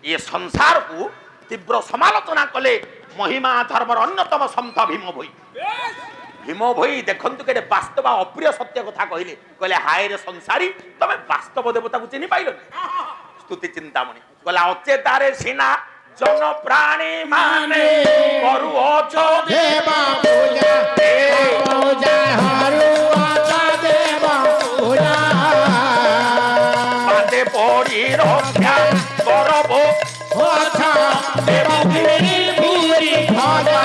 ये संसार को तीव्र समालोचना कले महिमा धर्मर अन्यतम सन्थ भीम भोई। भीम भोई देखंतु के वास्तव अप्रिय सत्य कथा कहले कहले हाय रे संसारी तमे वास्तव देवता को चिनी पाइल स्तुति चिंतामणि कहला अचेतारे सिना जन प्राणी माने करूअछ देवा पूजा पूजा हरुअछ देवा पूजा बादे पड़ी रक्षा करबो अच्छा देवा पूरी भजा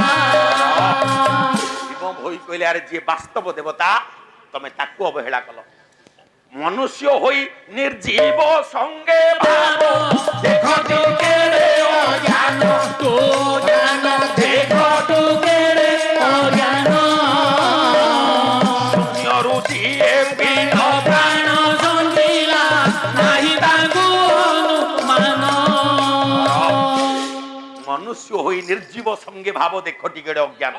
भीम भोई कहले अरे जे वास्तव देवता तमे ताकू अवहेला कल मनुष्य होई निर्जीव संगे भाव देखो तुकेरे ज्ञान तो ज्ञान देखो तुकेरे ज्ञान रुचिए पीठ प्राण संजीला नहीं तांगु मान मनुष्य होई निर्जीव संगे भाव देखो टिकेड़े अज्ञान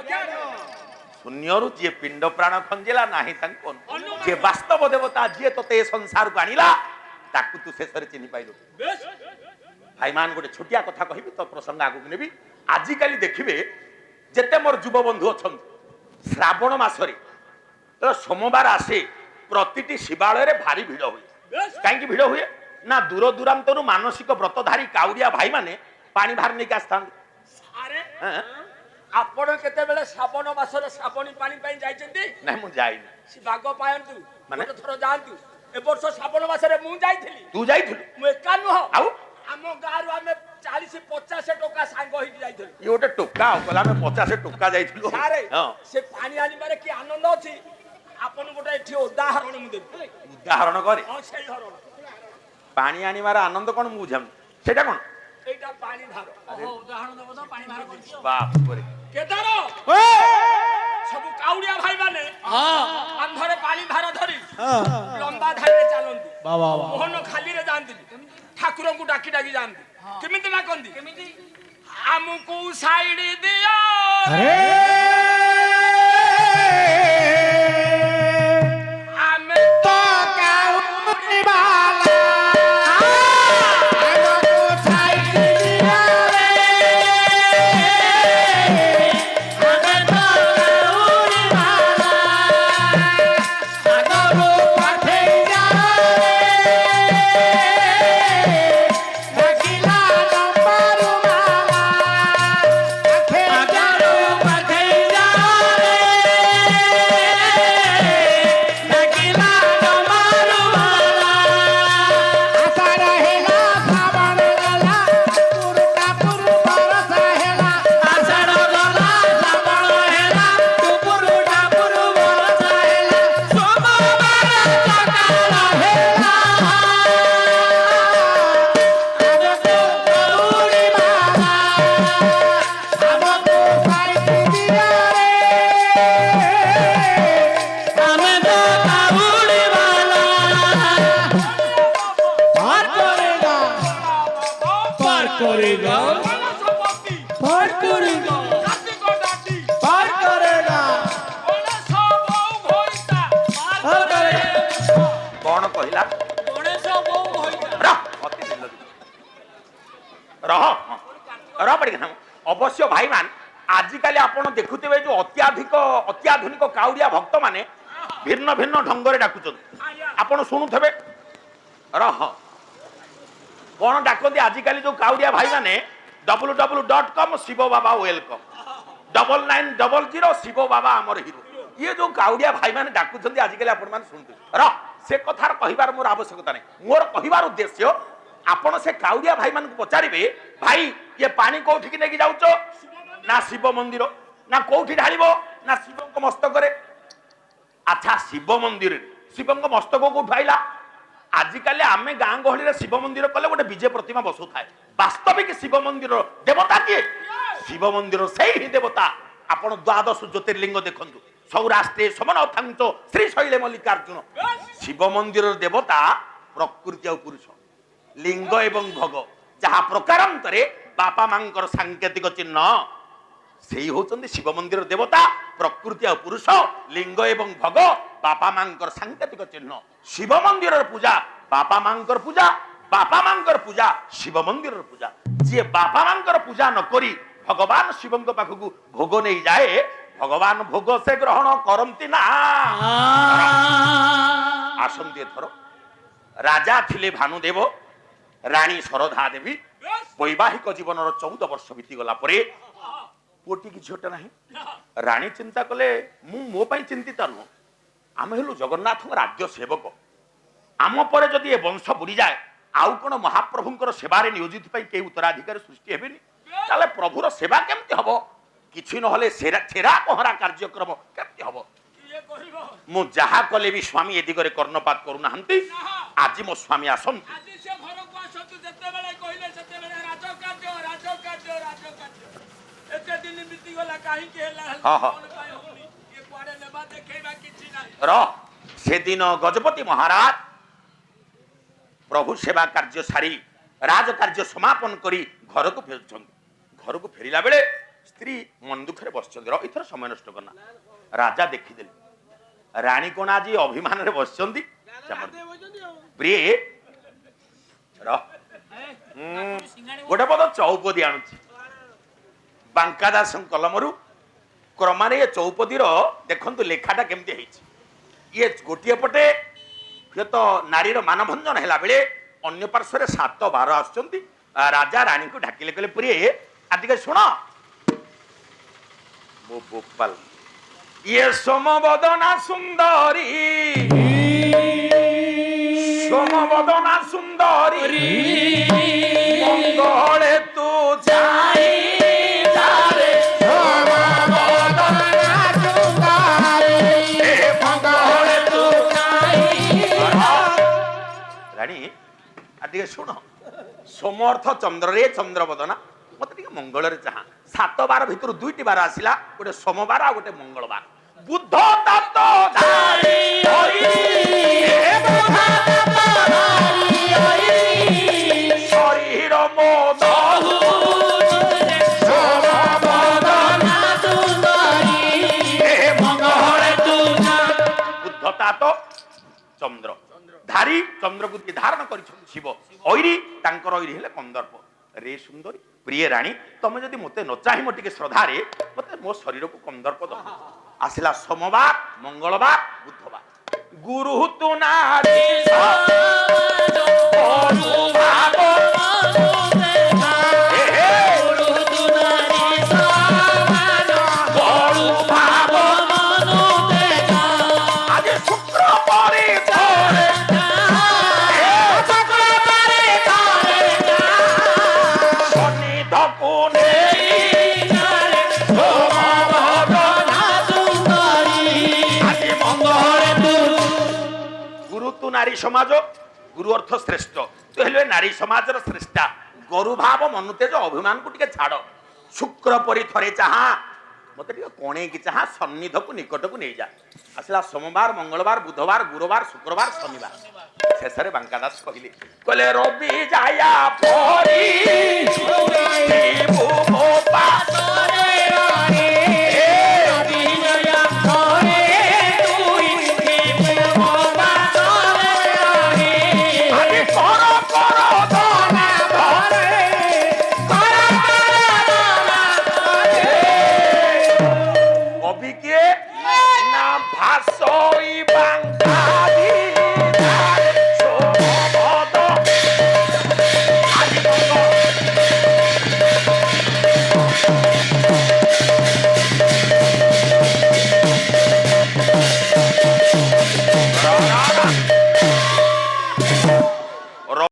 शून्यरु जे पिंड प्राण खंजेला नाही तांको जे वास्तव देवता जे तोते संसार को आनिला ताकू तू शेषरे चिन्हि पाइलु भाई मान गोटे छोटिया कथा कहिबी तो प्रसंग आगु नेबी आजि काली देखिबे जेते मोर युव बंधु अछन श्रावण मासरे तो सोमवार आसे प्रतिटी शिवालय रे भारी भिड़ हुए काहे की भिड़ हुए ना दूर दूरांतरु मानसिक व्रतधारी काउडिया भाई माने पानी भार नै आस्थान अरे आपण केते बेले श्रावण मासरे श्रावणी पानी पाई जाइछन्ती नै मु जाइनी सी भाग पायंतु माने? माने थरो जानतु ए वर्ष श्रावण मासरे मु जाइथिली तू जाइथुलु मु एका नुह आउ आम गारू आमे 40 50 टका सांग होई जाइथिली ये गोटे टोका कहला में 50 टोका जाइथुलु सारे हां से पानी आनी मारे की आनंद अछि आपण गोटे एठी उदाहरण मु देबी उदाहरण करे हां सेही हरण पानी आनिमार आनंद कोन मु बुझाम सेटा कोन एटा पानी धार ओहो उदाहरण देबो तो पानी धार करछि बाप रे केदारो सब काउडिया भाई माने हां अंधरे पानी धार धरी हां लंबा धारे चलंती बाबा मोहन खाली रे जानती ठाकुर को डाकी डाकी जानती केमिति ना कंदी केमिति हमको साइड दियो अरे हम तो काउनी वाला हमको साइड दिया रे हमें तो काउनी वाला अगरो पठे जा नगिला नंबर वाला अखे अगरो पठे जा नगिला नंबर वाला आशा रहेला सावन गला पुरका पुर बरस हेला आशा गला सावन हेला पुरका पुर बरस हेला सोमवार सकाळ हेला आज तो गौरी माला हमको साइड दिया रे हमें तो काबुली वाला पार करेगा पार करेगा पार करेगा पार करेगा कोन कहिला रह अति दिल रह पड़ी ना अवश्य भाई मान आजिकाली आपण देखुथिबे जो अत्याधुनिक काउडिया भक्त माने भिन्न भिन्न ढंग रे डाकुचन आपण सुनुथबे रह कोन डाकंदी आजिकाली जो काउडिया भाई माने www.com शिव बाबा वेलकम 9900 शिव बाबा अमर हीरो ये जो काउडिया भाई माने डाकुचंदी आजिकाली आपण मान सुनते रह से कथार कहिबार मोर आवश्यकता नै मोर कहिबार उद्देश्य आपण से काउडिया भाई मान को पचारिबे भाई ये पानी कोठी की नेकी जाउचो ना शिव मंदिर ना कोठी ढालिबो ना शिव को मस्तक करे अच्छा शिव मंदिर शिव को मस्तक को उठाइला आजिकाली आमे गाँ गहली शिव मंदिर कले गोटे विजय प्रतिमा बसु थाए वास्तविक शिव मंदिर देवता किए शिव मंदिर से ही देवता आपण द्वादश ज्योतिर्लिंग देखंतु सौराष्ट्रे समनाथांच श्री शैले मल्लिकार्जुन शिव मंदिर देवता प्रकृति और पुरुष लिंग एवं भोग जहाँ प्रकारांतरे बापा मांकर सांकेतिक चिन्ह से होचंदी शिव मंदिर देवता प्रकृति और पुरुष लिंग एवं भोग बापा मांकर सांकेतिक चिन्ह शिव मंदिर पूजा बापा मांकर पूजा ବାପା ମାଙ୍କର ପୂଜା ଶିବ ମନ୍ଦିରର ପୂଜା। ଯିଏ ବାପା ମାଙ୍କର ପୂଜା ନ କରି ଭଗବାନ ଶିବଙ୍କ ପାଖକୁ ଭୋଗ ନେଇ ଯାଏ, ଭଗବାନ ଭୋଗ ସେ ଗ୍ରହଣ କରନ୍ତି ନା। ଆସନ୍ତି ଏଥର। ରାଜା ଥିଲେ ଭାନୁଦେବ, ରାଣୀ ଶରଧା ଦେବୀ। ବୈବାହିକ ଜୀବନର 14 ବର୍ଷ ବିତିଗଲା ପରେ ପୁଅଟି କି ଝିଅଟା ନାହିଁ। ରାଣୀ ଚିନ୍ତା କଲେ ମୁଁ ମୋ ପାଇଁ ଚିନ୍ତିତ ନୁହଁ, ଆମେ ହେଲୁ ଜଗନ୍ନାଥଙ୍କ ରାଜ୍ୟ ସେବକ। ଆମ ପରେ ଯଦି ଏ ବଂଶ ବୁଡ଼ିଯାଏ, ଆଉ କଣ ମହାପ୍ରଭୁଙ୍କର ସେବାରେ ନିୟୋଜିତ ପାଇଁ କେହି ଉତ୍ତରାଧିକାରୀ ସୃଷ୍ଟି ହେବେନି? ତାହେଲେ ପ୍ରଭୁର ସେବା କେମିତି ହବ? କିଛି ନହେଲେ ଛେରା ପହଁରା କାର୍ଯ୍ୟକ୍ରମ କେମିତି ହବ? ମୁଁ ଯାହା କଲେ ବି ସ୍ୱାମୀ ଏ ଦିଗରେ କର୍ଣ୍ଣପାତ କରୁନାହାନ୍ତି। ଆଜି ମୋ ସ୍ୱାମୀ ଆସନ୍ତୁ। ସେଦିନ ଗଜପତି ମହାରାଜ ପ୍ରଭୁ ସେବା କାର୍ଯ୍ୟ ସାରି ରାଜ କାର୍ଯ୍ୟ ସମାପନ କରି ଘରକୁ ଫେରୁଛନ୍ତି। ଘରକୁ ଫେରିଲା ବେଳେ ସ୍ତ୍ରୀ ମନ ଦୁଃଖରେ ବସିଛନ୍ତି। ଏଥର ସମୟ ନଷ୍ଟ କରନା। ରାଜା ଦେଖିଦେଲେ ରାଣୀ କଣ ଆଜି ଅଭିମାନରେ ବସିଛନ୍ତି। ପ୍ରିୟ ଗୋଟେ ପଦ ଚୌପଦୀ ଆଣୁଛି ବାଙ୍କା ଦାସ କଲମରୁ। କ୍ରମାରେ ଏ ଚୌପଦୀର ଦେଖନ୍ତୁ ଲେଖାଟା କେମିତି ହେଇଛି। ଇଏ ଗୋଟିଏ ପଟେ ହୁଏତ ନାରୀର ମାନଭଞ୍ଜନ ହେଲା ବେଳେ, ଅନ୍ୟ ପାର୍ଶ୍ୱରେ 7-12 ଆସୁଛନ୍ତି। ରାଜା ରାଣୀଙ୍କୁ ଡାକିଲେ, କହିଲେ ପ୍ରିୟ ଆଜି ଟିକେ ଶୁଣ। ମୋ ଗୋପାଲ ଇଏ ସମବଦନା ସୁନ୍ଦରୀ, ସମବଦନା ସୁନ୍ଦରୀ ମଙ୍ଗଳେ ତୁ ଯାଇ ଯାରେ, ସମବଦନା ସୁନ୍ଦରୀ ମଙ୍ଗଳେ ତୁ ଯାଇ। ରାଣୀ ଆଉ ଟିକେ ଶୁଣ। ସୋମ ଅର୍ଥ ଚନ୍ଦ୍ରରେ, ଚନ୍ଦ୍ରବଦନା ମତେ ଟିକେ ମଙ୍ଗଳରେ ଚାହା। 7 ବାର ଭିତରୁ 2ଟି ବାର ଆସିଲା, ଗୋଟେ ସୋମବାର ଆଉ ଗୋଟେ ମଙ୍ଗଳବାର। ବୁଦ୍ଧ ତାତ ଧାରି ଶରୀର ମୋଦ ବୁଦ୍ଧ ତାତ ଚନ୍ଦ୍ର ଧାରୀ, ଚନ୍ଦ୍ରକୁ ଧାରଣ କରିଛନ୍ତି ଶିବ। ଐରୀ ତାଙ୍କର ଐରୀ ହେଲେ କନ୍ଦର୍ପ। ରେ ସୁନ୍ଦରୀ ପ୍ରିୟ ରାଣୀ, ତମେ ଯଦି ମତେ ନ ଚାହିଁବ ଟିକେ ଶ୍ରଦ୍ଧାରେ, ମତେ ମୋ ଶରୀରକୁ କନ୍ଦର୍ପ ଦବ। ଆସିଲା ସୋମବାର, ମଙ୍ଗଳବାର, ବୁଧବାର। ଗୁରୁ ତୁ ନାରୀ ଆଜି ଶୁକ୍ର ପରି নারী সমাজ। গুরু অর্থ শ্রেষ্ঠ, তো হলে নারী সমাজের শ্রেষ্ঠা। গরু ভাব মনুতেজ অভিমানକୁ ଟିକେ ଛାଡ଼। শুক্র পরি থরে চাহা, মতে ଟିକେ কণেইকি চাহা, সন্নিধକୁ নিকটକୁ নেইযা। আসলা সোমবার, মঙ্গলবার, বুধবার, গুরুবার, শুক্রবার, শনিবার। শেষে বাঙ্কা দাস কহিলে, কলে রবি যায়া পরি